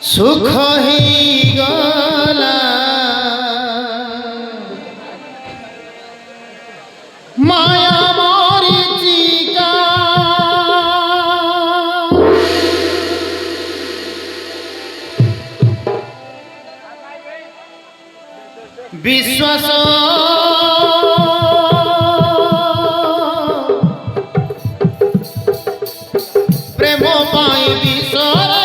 सुख ही गला माया मरीचिका विश्वास प्रेम पाई विश्व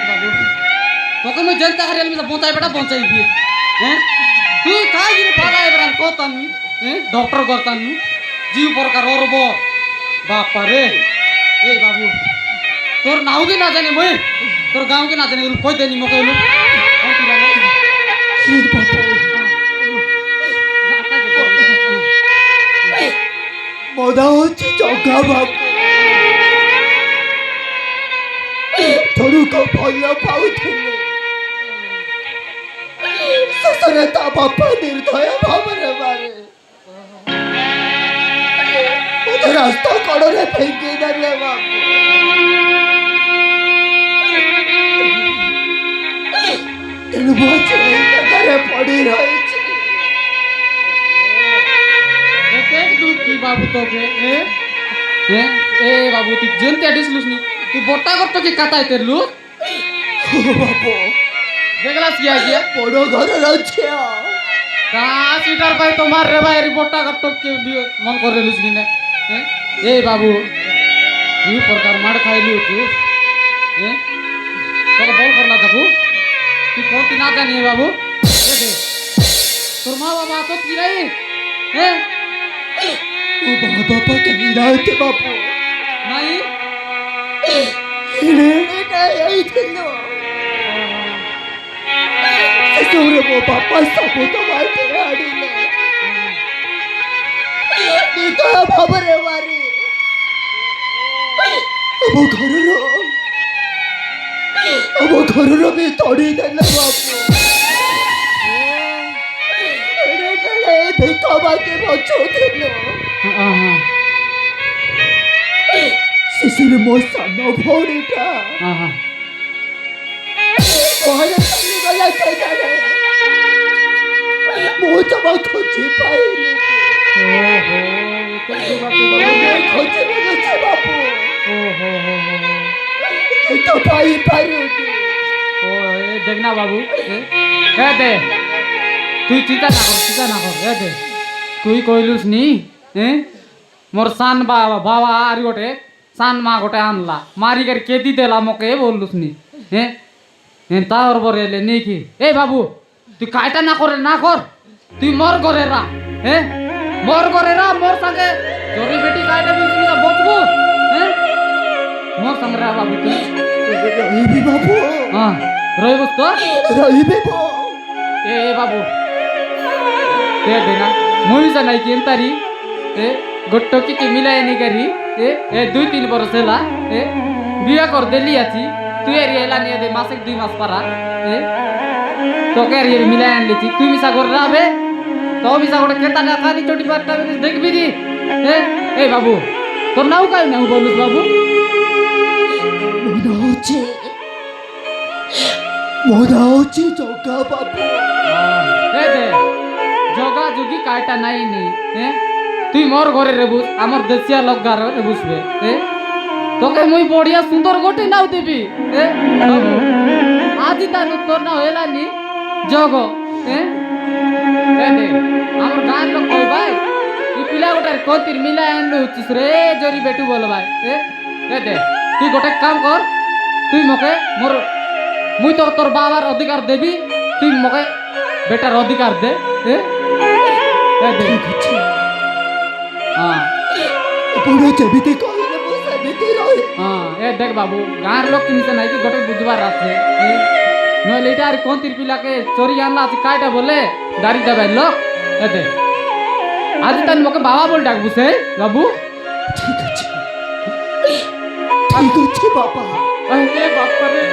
বাবু তোকে মুই জানতে হারি আমি পৌঁছাই বেটা পৌঁছাই দিয়ে হ্যাঁ তুই কাই গিয়ে পালা এবার কোতানি হ্যাঁ ডক্টর করতানু জীব প্রকার অরব বাপা রে এই বাবু তোর নাও কি না জানি মই তোর গাঁও কি না জানি কই দেনি মকে এলু মনে হচ্ছে জগা বাবু થોડુંક ભલ્યો પાઉથું સસરે તા બાપા નિર્દય ભાવરે મારે તો રાસ્તો કડોરે ફેંકી દે બાપુ તેનું વાચે ઘરે પડી રહી છે એક દૂધ કી બાબુ તો કે હે એ બાબુ તી જેનતે અડીસલુસ ની তুই বড়টা করতো কি কাটাই তেরলু বাবু দেখলাস কি আইয়া বড় ঘরে রয়েছে কা সিটার ভাই তোমার রে ভাই বড়টা করতো কি মন করে লিস কিনে এই বাবু এই প্রকার মার খাইলু তুই তোকে বল করলা যাবু তুই কোনটি না জানি বাবু এ দে তোর মা বাবা তো কি রে ও বাবা কে নিরাইতে বাবু নাই এটা এই ছিল সসুরে মো বাবা সবু তো মাইতে আড়িলে তো ভাবরে মারি ଆମ ଘରର ବି ତଡ଼ି ଦେଲେ ବାବୁ ଭିକ ମାଗି ବଞ୍ଚଉଥିଲୁ ଶେଷରେ ମୋ ସାନ ଭଉଣୀଟା ଘରେ ଚାଲିଗଲା କେଜାଣି ମୁଁ ଜମା ଖୋଜି ପାଇଲି ଖୋଜି ମିଳୁଛି ବାବୁ तो पाई पारुनी ओ ए देखना बाबू ए दे तू चिंता ना कर ए दे तू कइलुस नी मोर सान बाबा आरी गोटे सान मा गोटे आनला मारी कर केदी देला मके बोललुस नी एंता और बरेले नी की ए बाबू तू कायटा ना कर तू मोर करे रा मोर करे रा मोर संगे जोरी बेटी कायटा बिसुला बचबो मोर संग रा बाबू तू रही बाबू हाँ रही बस तो रही बेबो ए बाबू दे देना मुई से नहीं केन तारी गोट्टो की मिलाय नहीं करी ए 2-3 बरस हैला बिया कर देली आछि तू एरी हैला नहीं दे मासिक 2 मास पारा तो के एरी मिलाय आनली छी तू मिसा कर राबे तो मिसा गोटे केता ना खानी छोटी पाटा देख भी दी ए बाबू तोर नाउ काई नाउ बोलुस बाबू मोदा होची जोगा बाबू दे जोगा जोगी कायटा नाही नी तुई मोर घरे रेबुस हमर देसिया लोक घर रेबुस बे तोके मुई बढ़िया सुंदर गोटी नाउ देबी बाबू आदि तानु तोर ना होला नी जोगो दे हमर गां लोक कहि भाई ई पिला गोटार कोतिर मिला आनलु छिस रे जोरी बेटू बोल भाई दे तू गोटे काम कर तुई मके मोर मुई तो तोर बाबार अधिकार देबी तुई मके बेटार अधिकार दे हाँ पुरो जेबिति कहले मो सेबिति रहे हाँ ए देख बाबू गाँर लोक किनसे नहीं कि गोटे बुझबार आछे न लेटा आर कोन तिर पिला के चोरी आनला अछि कायटा बोले दारी दबाई लोक ए दे आज तन मके बाबा बोल डाक बुसे बाबू ठीक अछि बाबा अरे बाप रे